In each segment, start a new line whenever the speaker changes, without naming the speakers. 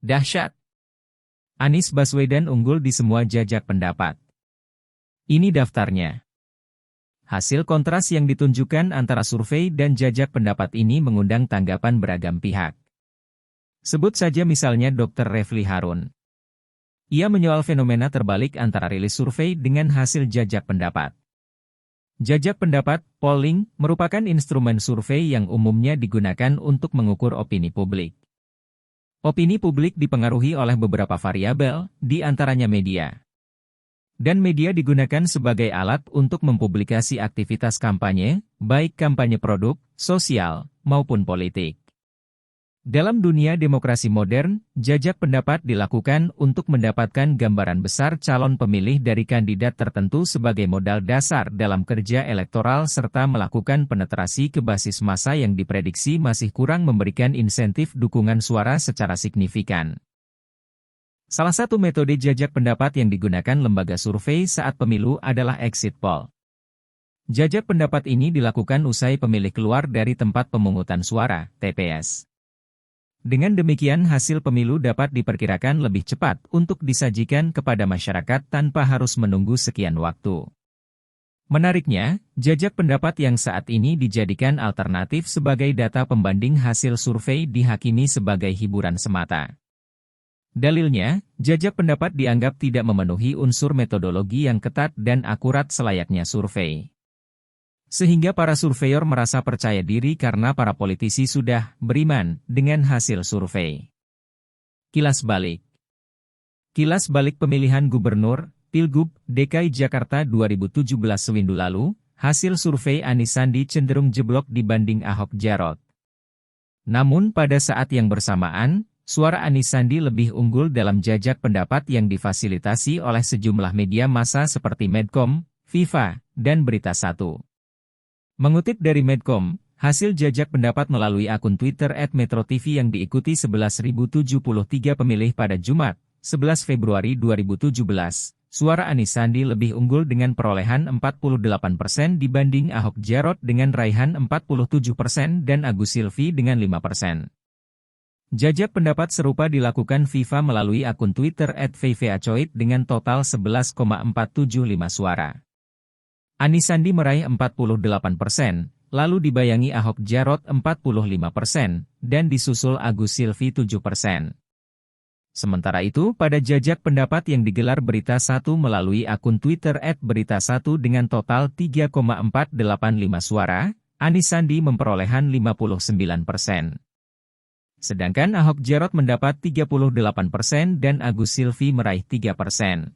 Dahsyat! Anies Baswedan unggul di semua jajak pendapat. Ini daftarnya. Hasil kontras yang ditunjukkan antara survei dan jajak pendapat ini mengundang tanggapan beragam pihak. Sebut saja misalnya Dr. Refli Harun. Ia menyoal fenomena terbalik antara rilis survei dengan hasil jajak pendapat. Jajak pendapat, polling, merupakan instrumen survei yang umumnya digunakan untuk mengukur opini publik. Opini publik dipengaruhi oleh beberapa variabel, di antaranya media. Dan media digunakan sebagai alat untuk mempublikasi aktivitas kampanye, baik kampanye produk, sosial, maupun politik. Dalam dunia demokrasi modern, jajak pendapat dilakukan untuk mendapatkan gambaran besar calon pemilih dari kandidat tertentu sebagai modal dasar dalam kerja elektoral serta melakukan penetrasi ke basis massa yang diprediksi masih kurang memberikan insentif dukungan suara secara signifikan. Salah satu metode jajak pendapat yang digunakan lembaga survei saat pemilu adalah exit poll. Jajak pendapat ini dilakukan usai pemilih keluar dari tempat pemungutan suara, TPS. Dengan demikian hasil pemilu dapat diperkirakan lebih cepat untuk disajikan kepada masyarakat tanpa harus menunggu sekian waktu. Menariknya, jajak pendapat yang saat ini dijadikan alternatif sebagai data pembanding hasil survei dihakimi sebagai hiburan semata. Dalilnya, jajak pendapat dianggap tidak memenuhi unsur metodologi yang ketat dan akurat selayaknya survei. Sehingga para surveyor merasa percaya diri karena para politisi sudah beriman dengan hasil survei. Kilas balik. Kilas balik pemilihan gubernur, Pilgub, DKI Jakarta 2017 sewindu lalu, hasil survei Anies Sandi cenderung jeblok dibanding Ahok Jarot. Namun pada saat yang bersamaan, suara Anies Sandi lebih unggul dalam jajak pendapat yang difasilitasi oleh sejumlah media massa seperti Medcom, Viva, dan Berita Satu. Mengutip dari Medcom, hasil jajak pendapat melalui akun Twitter @MetroTV yang diikuti 11.073 pemilih pada Jumat, 11 Februari 2017, suara Anies Sandi lebih unggul dengan perolehan 48% dibanding Ahok Jarot dengan raihan 47% dan Agus Silvi dengan 5%. Jajak pendapat serupa dilakukan Viva melalui akun Twitter @VVAcoid dengan total 11,475 suara. Anies Sandi meraih 48%, lalu dibayangi Ahok Jarot 45%, dan disusul Agus Silvi 7%. Sementara itu, pada jajak pendapat yang digelar Berita Satu melalui akun Twitter @Berita1 dengan total 3,485 suara, Anies Sandi memperolehan 59%. Sedangkan Ahok Jarot mendapat 38% dan Agus Silvi meraih 3%.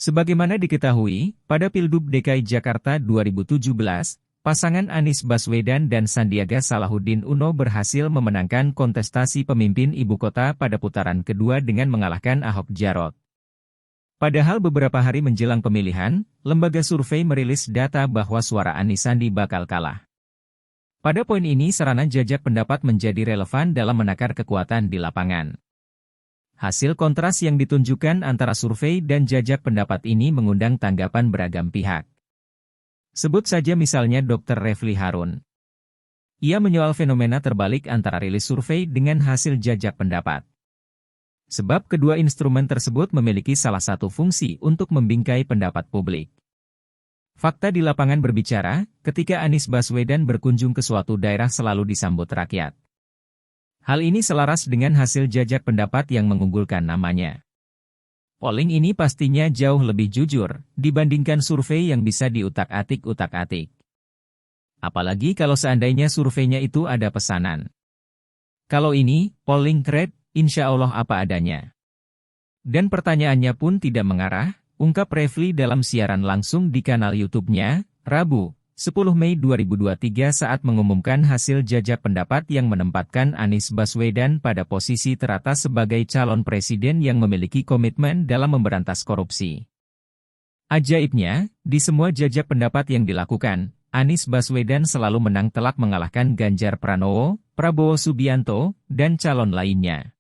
Sebagaimana diketahui, pada Pilgub DKI Jakarta 2017, pasangan Anies Baswedan dan Sandiaga Salahuddin Uno berhasil memenangkan kontestasi pemimpin ibu kota pada putaran kedua dengan mengalahkan Ahok Jarot. Padahal beberapa hari menjelang pemilihan, lembaga survei merilis data bahwa suara Anies Sandi bakal kalah. Pada poin ini sarana jajak pendapat menjadi relevan dalam menakar kekuatan di lapangan. Hasil kontras yang ditunjukkan antara survei dan jajak pendapat ini mengundang tanggapan beragam pihak. Sebut saja misalnya Dr. Refli Harun. Ia menyoal fenomena terbalik antara rilis survei dengan hasil jajak pendapat. Sebab kedua instrumen tersebut memiliki salah satu fungsi untuk membingkai pendapat publik. Fakta di lapangan berbicara, ketika Anies Baswedan berkunjung ke suatu daerah selalu disambut rakyat. Hal ini selaras dengan hasil jajak pendapat yang mengunggulkan namanya. Polling ini pastinya jauh lebih jujur dibandingkan survei yang bisa diutak-atik. Apalagi kalau seandainya surveinya itu ada pesanan. Kalau ini, polling thread, insya Allah apa adanya. Dan pertanyaannya pun tidak mengarah, ungkap Refli dalam siaran langsung di kanal YouTube-nya, Rabu, 10 Mei 2023 saat mengumumkan hasil jajak pendapat yang menempatkan Anies Baswedan pada posisi teratas sebagai calon presiden yang memiliki komitmen dalam memberantas korupsi. Ajaibnya, di semua jajak pendapat yang dilakukan, Anies Baswedan selalu menang telak mengalahkan Ganjar Pranowo, Prabowo Subianto, dan calon lainnya.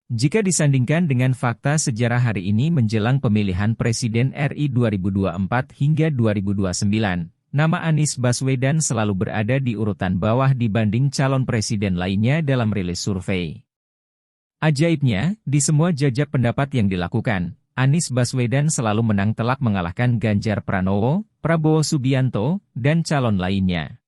Jika disandingkan dengan fakta sejarah hari ini menjelang pemilihan Presiden RI 2024 hingga 2029, nama Anies Baswedan selalu berada di urutan bawah dibanding calon presiden lainnya dalam rilis survei. Ajaibnya, di semua jajak pendapat yang dilakukan, Anies Baswedan selalu menang telak mengalahkan Ganjar Pranowo, Prabowo Subianto, dan calon lainnya.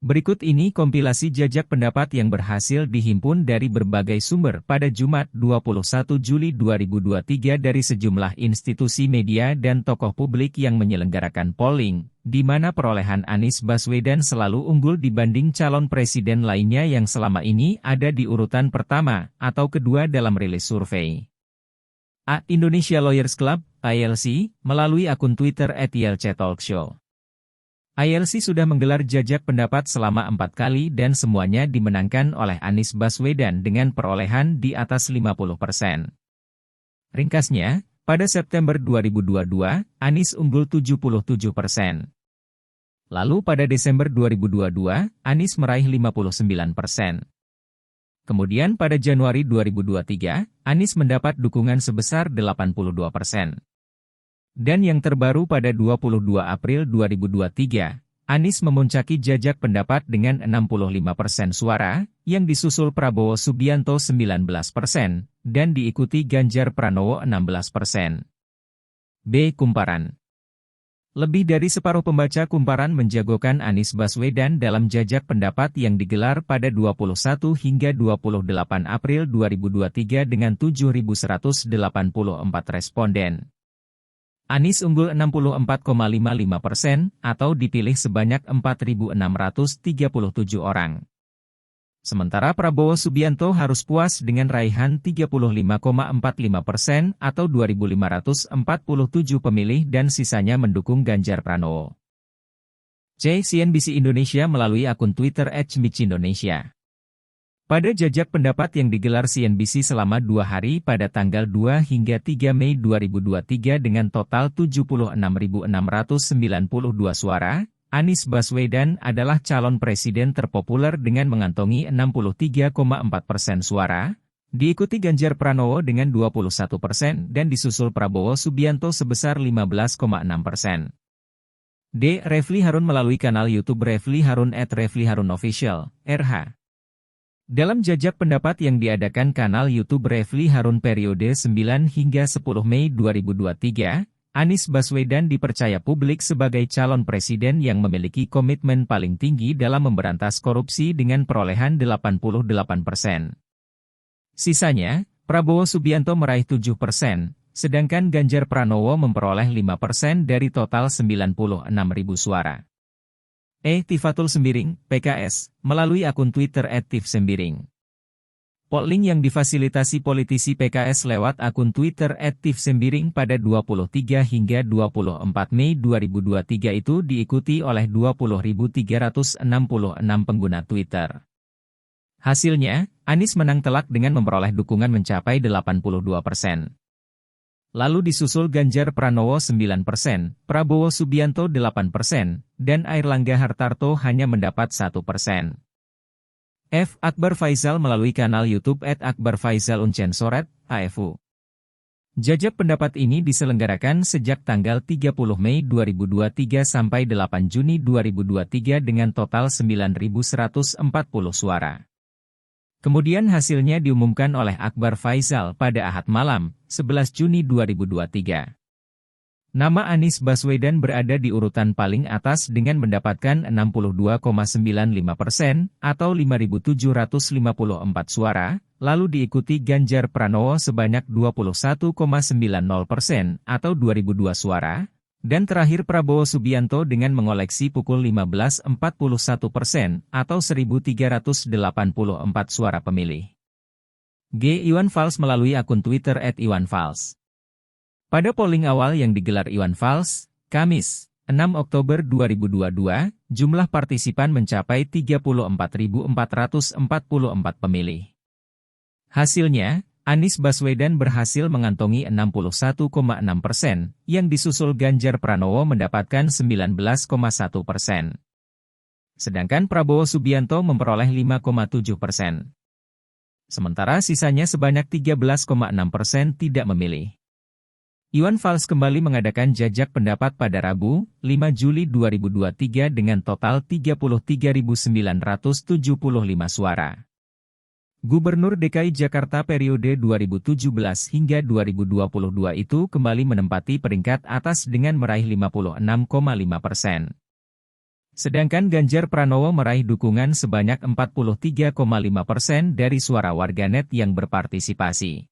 Berikut ini kompilasi jajak pendapat yang berhasil dihimpun dari berbagai sumber pada Jumat 21 Juli 2023 dari sejumlah institusi media dan tokoh publik yang menyelenggarakan polling, di mana perolehan Anies Baswedan selalu unggul dibanding calon presiden lainnya yang selama ini ada di urutan pertama atau kedua dalam rilis survei. Indonesia Lawyers Club, ILC, melalui akun Twitter @ylctalkshow. ILC sudah menggelar jajak pendapat selama 4 kali dan semuanya dimenangkan oleh Anies Baswedan dengan perolehan di atas 50%. Ringkasnya, pada September 2022, Anies unggul 77%. Lalu pada Desember 2022, Anies meraih 59%. Kemudian pada Januari 2023, Anies mendapat dukungan sebesar 82%. Dan yang terbaru pada 22 April 2023, Anies memuncaki jajak pendapat dengan 65% suara, yang disusul Prabowo Subianto 19%, dan diikuti Ganjar Pranowo 16%. B. Kumparan. Lebih dari separuh pembaca Kumparan menjagokan Anies Baswedan dalam jajak pendapat yang digelar pada 21 hingga 28 April 2023 dengan 7.184 responden. Anies unggul 64,55% atau dipilih sebanyak 4.637 orang. Sementara Prabowo Subianto harus puas dengan raihan 35,45% atau 2.547 pemilih dan sisanya mendukung Ganjar Pranowo. CNBC Indonesia melalui akun Twitter @cmicindonesia. Pada jajak pendapat yang digelar CNBC selama 2 hari pada tanggal 2 hingga 3 Mei 2023 dengan total 76.692 suara, Anies Baswedan adalah calon presiden terpopuler dengan mengantongi 63,4% suara, diikuti Ganjar Pranowo dengan 21% dan disusul Prabowo Subianto sebesar 15,6%. D. Refly Harun melalui kanal YouTube Refly Harun @reflyharunofficial, RH. Dalam jajak pendapat yang diadakan kanal YouTube Refly Harun periode 9 hingga 10 Mei 2023, Anies Baswedan dipercaya publik sebagai calon presiden yang memiliki komitmen paling tinggi dalam memberantas korupsi dengan perolehan 88%. Sisanya, Prabowo Subianto meraih 7%, sedangkan Ganjar Pranowo memperoleh 5% dari total 96.000 suara. Tifatul Sembiring, PKS, melalui akun Twitter @tifsembiring. Polling yang difasilitasi politisi PKS lewat akun Twitter @tifsembiring pada 23 hingga 24 Mei 2023 itu diikuti oleh 20.366 pengguna Twitter. Hasilnya, Anies menang telak dengan memperoleh dukungan mencapai 82%. Lalu disusul Ganjar Pranowo 9%, Prabowo Subianto 8%, dan Airlangga Hartarto hanya mendapat 1%. Akbar Faisal melalui kanal YouTube @akbarfaizaluncensored, AFU. Jajak pendapat ini diselenggarakan sejak tanggal 30 Mei 2023 sampai 8 Juni 2023 dengan total 9.140 suara. Kemudian hasilnya diumumkan oleh Akbar Faisal pada Ahad malam, 11 Juni 2023. Nama Anies Baswedan berada di urutan paling atas dengan mendapatkan 62,95% atau 5.754 suara, lalu diikuti Ganjar Pranowo sebanyak 21,90% atau 2.002 suara, dan terakhir Prabowo Subianto dengan mengoleksi pukul 15,41% atau 1.384 suara pemilih. G. Iwan Fals melalui akun Twitter @iwanfals. Pada polling awal yang digelar Iwan Fals, Kamis, 6 Oktober 2022, jumlah partisipan mencapai 34.444 pemilih. Hasilnya, Anies Baswedan berhasil mengantongi 61,6%, yang disusul Ganjar Pranowo mendapatkan 19,1%. Sedangkan Prabowo Subianto memperoleh 5,7%. Sementara sisanya sebanyak 13,6% tidak memilih. Iwan Fals kembali mengadakan jajak pendapat pada Rabu, 5 Juli 2023 dengan total 33.975 suara. Gubernur DKI Jakarta periode 2017 hingga 2022 itu kembali menempati peringkat atas dengan meraih 56,5%. Sedangkan Ganjar Pranowo meraih dukungan sebanyak 43,5% dari suara warganet yang berpartisipasi.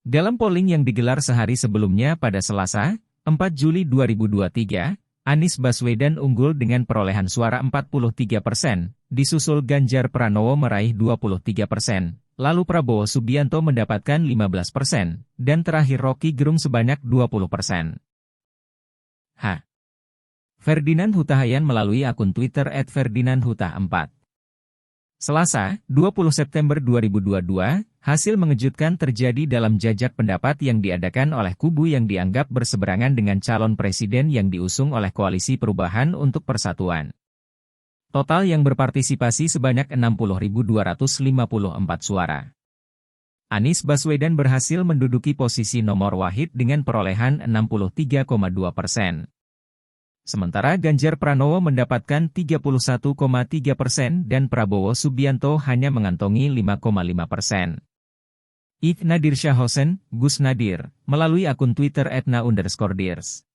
Dalam polling yang digelar sehari sebelumnya pada Selasa, 4 Juli 2023, Anies Baswedan unggul dengan perolehan suara 43%, disusul Ganjar Pranowo meraih 23%, lalu Prabowo Subianto mendapatkan 15%, dan terakhir Rocky Gerung sebanyak 20%. Ferdinand Hutahayan melalui akun Twitter @ferdinandhuta4. Selasa, 20 September 2022, hasil mengejutkan terjadi dalam jajak pendapat yang diadakan oleh kubu yang dianggap berseberangan dengan calon presiden yang diusung oleh Koalisi Perubahan untuk Persatuan. Total yang berpartisipasi sebanyak 60.254 suara. Anies Baswedan berhasil menduduki posisi nomor wahid dengan perolehan 63,2%. Sementara Ganjar Pranowo mendapatkan 31,3% dan Prabowo Subianto hanya mengantongi 5,5%. Nadir Shahhosen, Gus Nadir, melalui akun Twitter @na_dirs.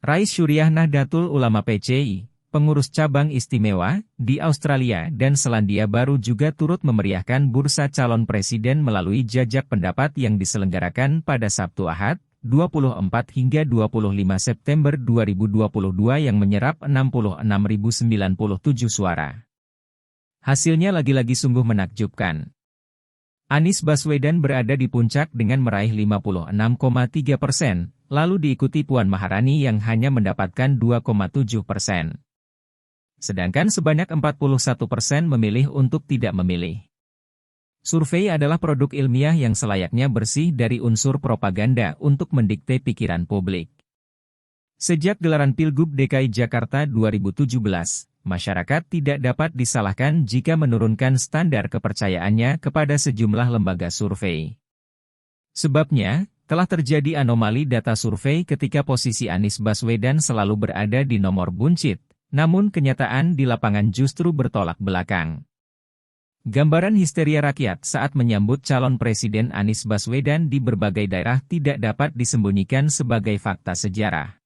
Rais Syuriah Nahdlatul Ulama PCI, pengurus cabang istimewa, di Australia dan Selandia Baru juga turut memeriahkan bursa calon presiden melalui jajak pendapat yang diselenggarakan pada Sabtu Ahad, 24 hingga 25 September 2022 yang menyerap 66.097 suara. Hasilnya lagi-lagi sungguh menakjubkan. Anies Baswedan berada di puncak dengan meraih 56,3%, lalu diikuti Puan Maharani yang hanya mendapatkan 2,7%. Sedangkan sebanyak 41% memilih untuk tidak memilih. Survei adalah produk ilmiah yang selayaknya bersih dari unsur propaganda untuk mendikte pikiran publik. Sejak gelaran Pilgub DKI Jakarta 2017, masyarakat tidak dapat disalahkan jika menurunkan standar kepercayaannya kepada sejumlah lembaga survei. Sebabnya, telah terjadi anomali data survei ketika posisi Anies Baswedan selalu berada di nomor buncit, namun kenyataan di lapangan justru bertolak belakang. Gambaran histeria rakyat saat menyambut calon presiden Anies Baswedan di berbagai daerah tidak dapat disembunyikan sebagai fakta sejarah.